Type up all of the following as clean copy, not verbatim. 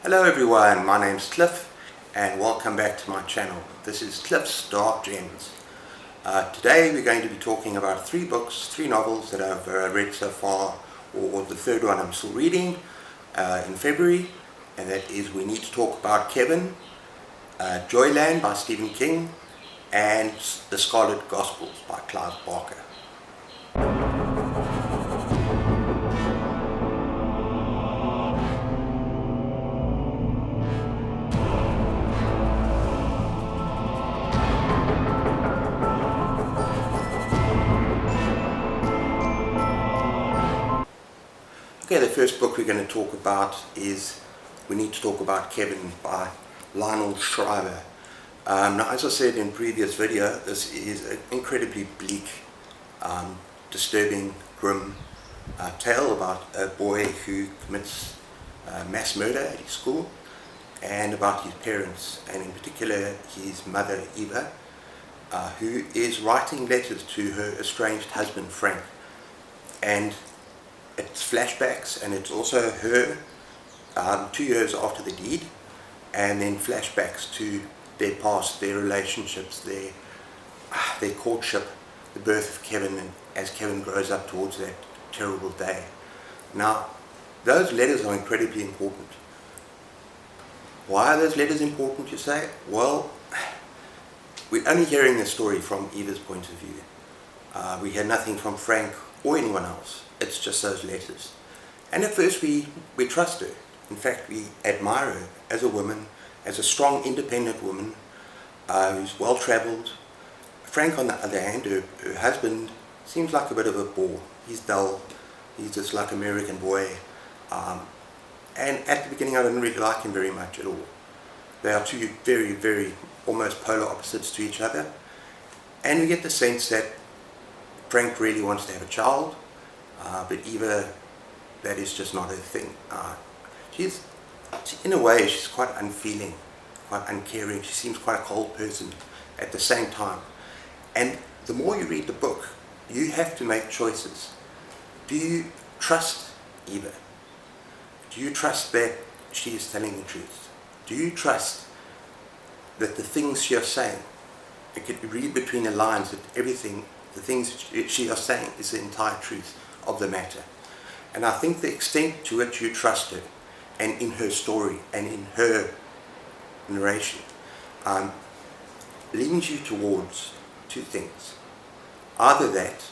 Hello everyone, my name's Cliff and welcome back to my channel. This is Cliff's Dark Gems. Today we're going to be talking about three novels that I've read so far, or the third one I'm still reading in February, and that is We Need to Talk About Kevin, Joyland by Stephen King, and The Scarlet Gospels by Clive Barker. Okay, the first book we're going to talk about is We Need to Talk About Kevin by Lionel Shriver. Now, as I said in previous video, this is an incredibly bleak, disturbing, grim tale about a boy who commits mass murder at his school, and about his parents, and in particular his mother Eva, who is writing letters to her estranged husband Frank. And it's flashbacks, and it's also her 2 years after the deed, and then flashbacks to their past, their relationships, their courtship, the birth of Kevin, and as Kevin grows up towards that terrible day. Now, those letters are incredibly important. Why are those letters important, you say? Well, we're only hearing the story from Eva's point of view. We hear nothing from Frank or anyone else. It's just those letters. And at first we trust her. In fact, we admire her as a woman, as a strong, independent woman who's well-travelled. Frank, on the other hand, her husband, seems like a bit of a bore. He's dull. He's just like an American boy. And at the beginning I didn't really like him very much at all. They are two very, very almost polar opposites to each other. And we get the sense that Frank really wants to have a child, but Eva, that is just not her thing. In a way, she's quite unfeeling, quite uncaring. She seems quite a cold person at the same time. And the more you read the book, you have to make choices. Do you trust Eva? Do you trust that she is telling the truth? Do you trust that the things she is saying, you could read between the lines that everything, the things she is saying is the entire truth of the matter? And I think the extent to which you trust her, and in her story, and in her narration, leans you towards two things. Either that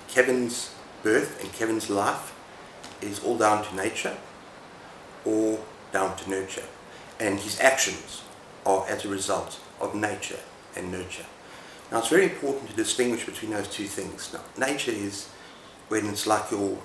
Kevin's birth and Kevin's life is all down to nature, or down to nurture, and his actions are as a result of nature and nurture. Now, it's very important to distinguish between those two things. Now, nature is when it's like your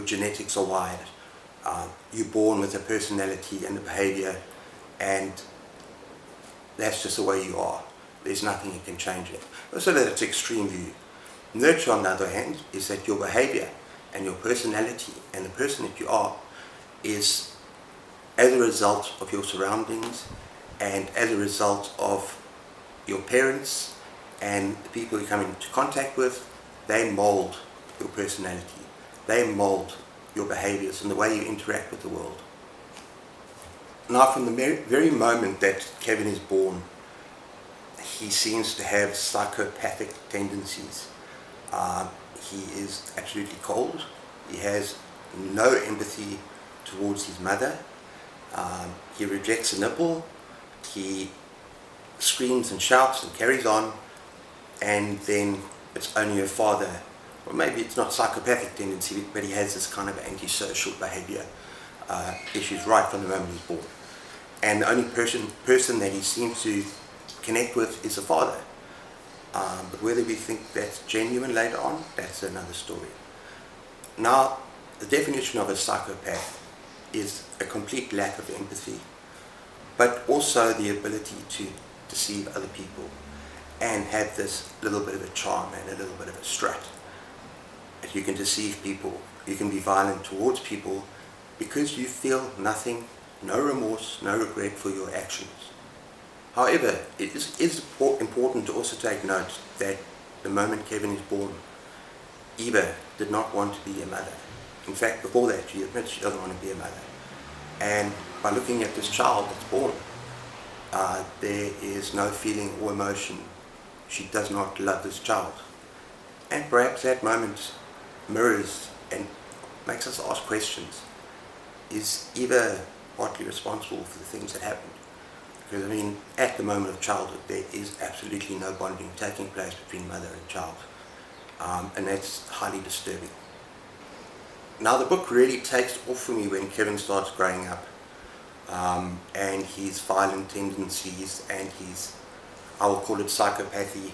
genetics are wired. You're born with a personality and a behavior, and that's just the way you are. There's nothing you can change it. So that's extreme view. Nurture, on the other hand, is that your behavior and your personality and the person that you are is as a result of your surroundings, and as a result of your parents and the people you come into contact with. They mold your personality. They mold your behaviors and the way you interact with the world. Now, from the very moment that Kevin is born, he seems to have psychopathic tendencies. He is absolutely cold. He has no empathy towards his mother. He rejects a nipple. He screams and shouts and carries on, and then it's only her father, or maybe it's not psychopathic tendency, but he has this kind of antisocial behavior issues right from the moment he's born. And the only person that he seems to connect with is the father. But whether we think that's genuine later on, that's another story. Now, the definition of a psychopath is a complete lack of empathy, but also the ability to deceive other people and have this little bit of a charm and a little bit of a strut. If you can deceive people, you can be violent towards people because you feel nothing, no remorse, no regret for your actions. However, it is important to also take note that the moment Kevin is born, Eva did not want to be a mother. In fact, before that, she admits she doesn't want to be a mother. And by looking at this child that's born, there is no feeling or emotion. She does not love this child. And perhaps that moment mirrors and makes us ask questions. Is Eva partly responsible for the things that happened? Because, I mean, at the moment of childhood, there is absolutely no bonding taking place between mother and child. And that's highly disturbing. Now, the book really takes off for me when Kevin starts growing up. And his violent tendencies and his, I will call it psychopathy,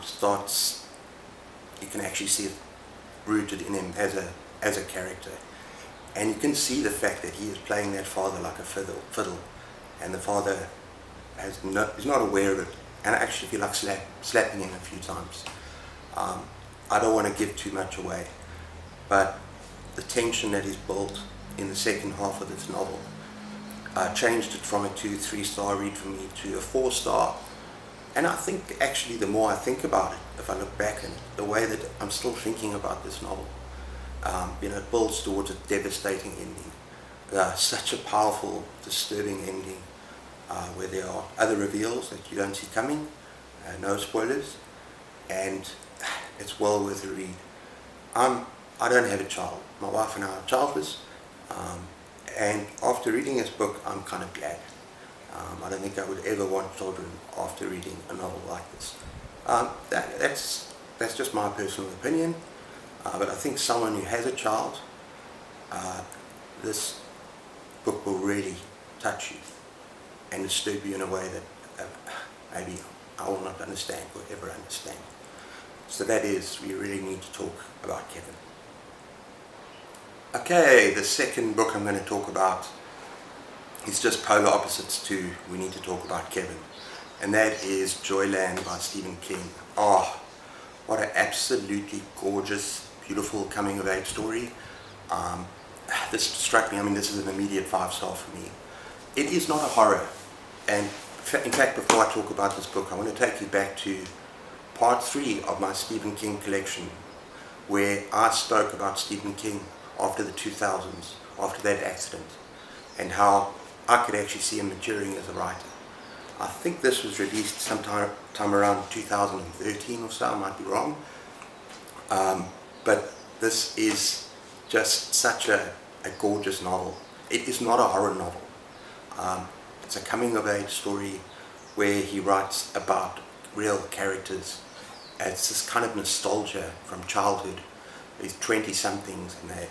starts, you can actually see it rooted in him as a character. And you can see the fact that he is playing that father like a fiddle, and the father is not aware of it, and I actually feel like slapping him a few times. I don't want to give too much away, but the tension that is built in the second half of this novel changed it from a 2-3-star read for me to a 4-star. And I think actually the more I think about it, if I look back, and the way that I'm still thinking about this novel, it builds towards a devastating ending. Such a powerful, disturbing ending, where there are other reveals that you don't see coming, no spoilers, and it's well worth a read. I don't have a child. My wife and I are childless, and after reading this book, I'm kind of glad. I don't think I would ever want children after reading a novel like this. That's just my personal opinion, but I think someone who has a child, this book will really touch you and disturb you in a way that maybe I will not understand or ever understand. So that is, we really need to talk about Kevin. Okay, the second book I'm going to talk about is just polar opposites to we need to talk about Kevin, and that is Joyland by Stephen King. Oh, what an absolutely gorgeous, beautiful coming of age story. This struck me, I mean, this is an immediate 5-star for me. It is not a horror, and in fact, before I talk about this book, I want to take you back to part 3 of my Stephen King collection, where I spoke about Stephen King after the 2000s, after that accident, and how I could actually see him maturing as a writer. I think this was released sometime around 2013 or so, I might be wrong. But this is just such a gorgeous novel. It is not a horror novel. It's a coming of age story where he writes about real characters. It's this kind of nostalgia from childhood. These 20-somethings, and they're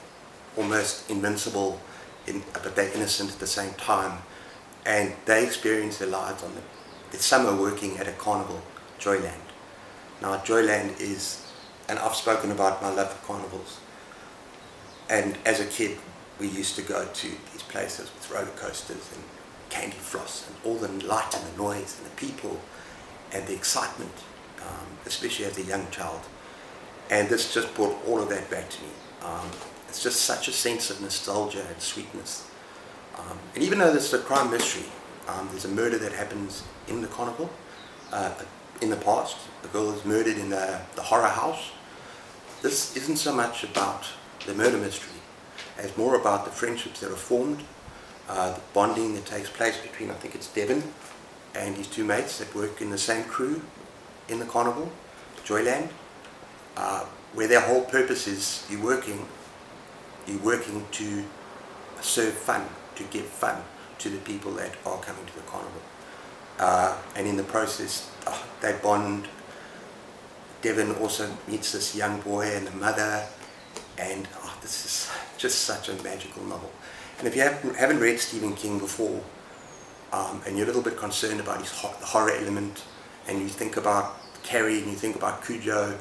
almost invincible, but they're innocent at the same time. And they experience their lives on the summer working at a carnival, Joyland. Now, Joyland is, and I've spoken about my love for carnivals. And as a kid, we used to go to these places with roller coasters and candy floss and all the light and the noise and the people and the excitement, especially as a young child. And this just brought all of that back to me. It's just such a sense of nostalgia and sweetness. And even though this is a crime mystery, there's a murder that happens in the carnival in the past. The girl is murdered in the horror house. This isn't so much about the murder mystery. It's more about the friendships that are formed, the bonding that takes place between, I think it's Devon and his 2 mates that work in the same crew in the carnival, Joyland, where their whole purpose is you're working to serve fun, to give fun to the people that are coming to the carnival. And in the process, they bond. Devon also meets this young boy and the mother, and this is just such a magical novel. And if you haven't read Stephen King before, and you're a little bit concerned about the horror element, and you think about Carrie and you think about Cujo,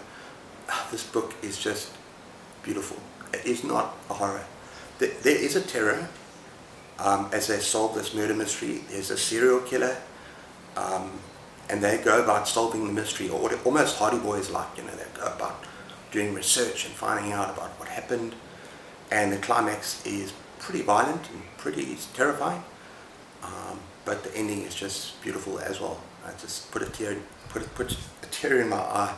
this book is just beautiful. It is not a horror. There is a terror as they solve this murder mystery. There's a serial killer, and they go about solving the mystery, or almost Hardy Boys like, they go about doing research and finding out about what happened. And the climax is pretty violent and pretty terrifying, but the ending is just beautiful as well. I just put a tear in my eye.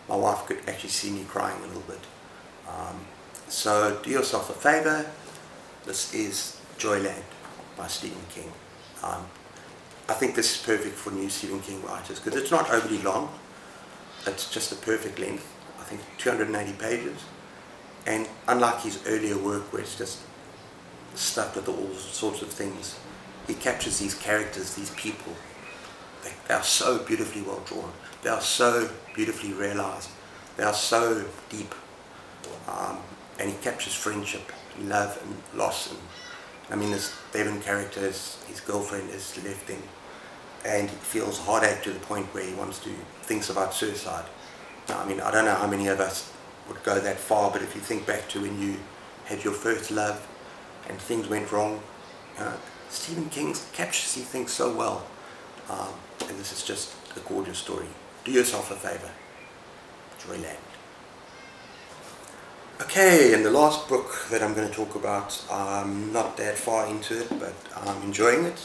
My wife could actually see me crying a little bit. So do yourself a favor. This is Joyland by Stephen King. I think this is perfect for new Stephen King writers because it's not overly long. It's just a perfect length. I think 280 pages. And unlike his earlier work where it's just stuck with all sorts of things, he captures these characters, these people. They are so beautifully well drawn. They are so beautifully realized. They are so deep. And he captures friendship, love and loss. And I mean, this Devon character, his girlfriend has left him, and he feels heartache to the point where he thinks about suicide. Now, I mean, I don't know how many of us would go that far, but if you think back to when you had your first love and things went wrong, Stephen King captures these things so well. And this is just a gorgeous story. Do yourself a favor. Joyland. Okay, and the last book that I'm going to talk about, I'm not that far into it, but I'm enjoying it,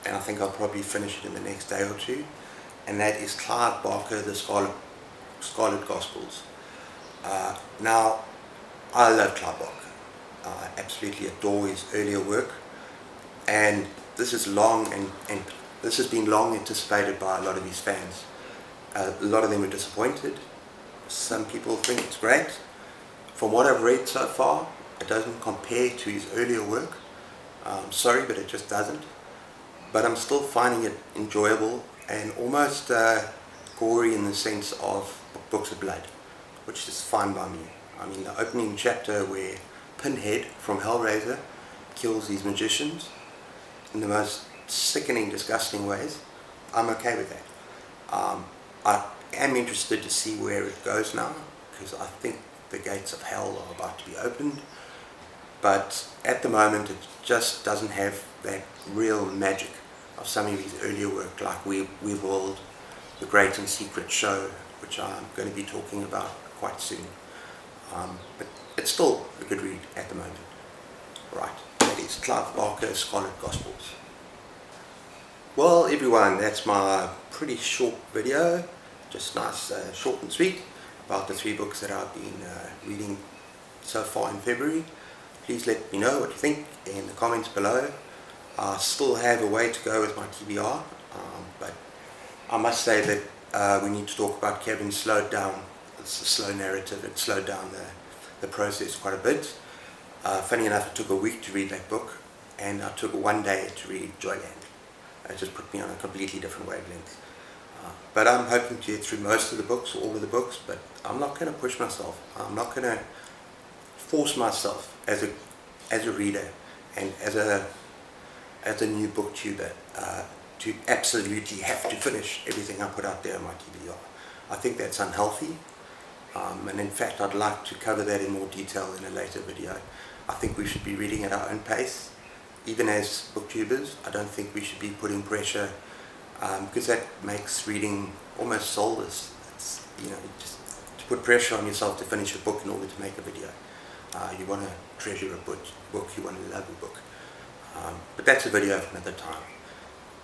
and I think I'll probably finish it in the next day or two, and that is Clive Barker, The Scarlet Gospels. Now, I love Clive Barker. I absolutely adore his earlier work, and this is and this has been long anticipated by a lot of his fans. A lot of them were disappointed. Some people think it's great. From what I've read so far, it doesn't compare to his earlier work. I'm sorry, but it just doesn't. But I'm still finding it enjoyable and almost gory in the sense of Books of Blood, which is fine by me. I mean, the opening chapter where Pinhead from Hellraiser kills these magicians in the most sickening, disgusting ways, I'm okay with that. I am interested to see where it goes now, because I think the gates of hell are about to be opened, but at the moment it just doesn't have that real magic of some of his earlier work, like Weird, The Great and Secret Show, which I'm going to be talking about quite soon. But it's still a good read at the moment. Right, that is Clive Barker, Scarlet Gospels. Well everyone, that's my pretty short video, just nice, short and sweet, about the 3 books that I've been reading so far in February. Please let me know what you think in the comments below. I still have a way to go with my TBR, but I must say that we need to talk about Kevin slowed down. It's a slow narrative. It slowed down the process quite a bit. Funny enough, it took a week to read that book, and I took 1 day to read Joyland. It just put me on a completely different wavelength. But I'm hoping to get through most of the books, or all of the books, but I'm not going to push myself. I'm not going to force myself as a reader and as a new booktuber to absolutely have to finish everything I put out there on my TBR. I think that's unhealthy, and in fact I'd like to cover that in more detail in a later video. I think we should be reading at our own pace. Even as booktubers, I don't think we should be putting pressure, because that makes reading almost soulless. It's, just to put pressure on yourself to finish a book in order to make a video. You want to treasure a book, you want to love a book. But that's a video for another time.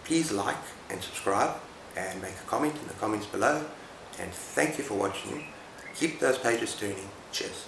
Please like and subscribe and make a comment in the comments below. And thank you for watching. Keep those pages turning. Cheers.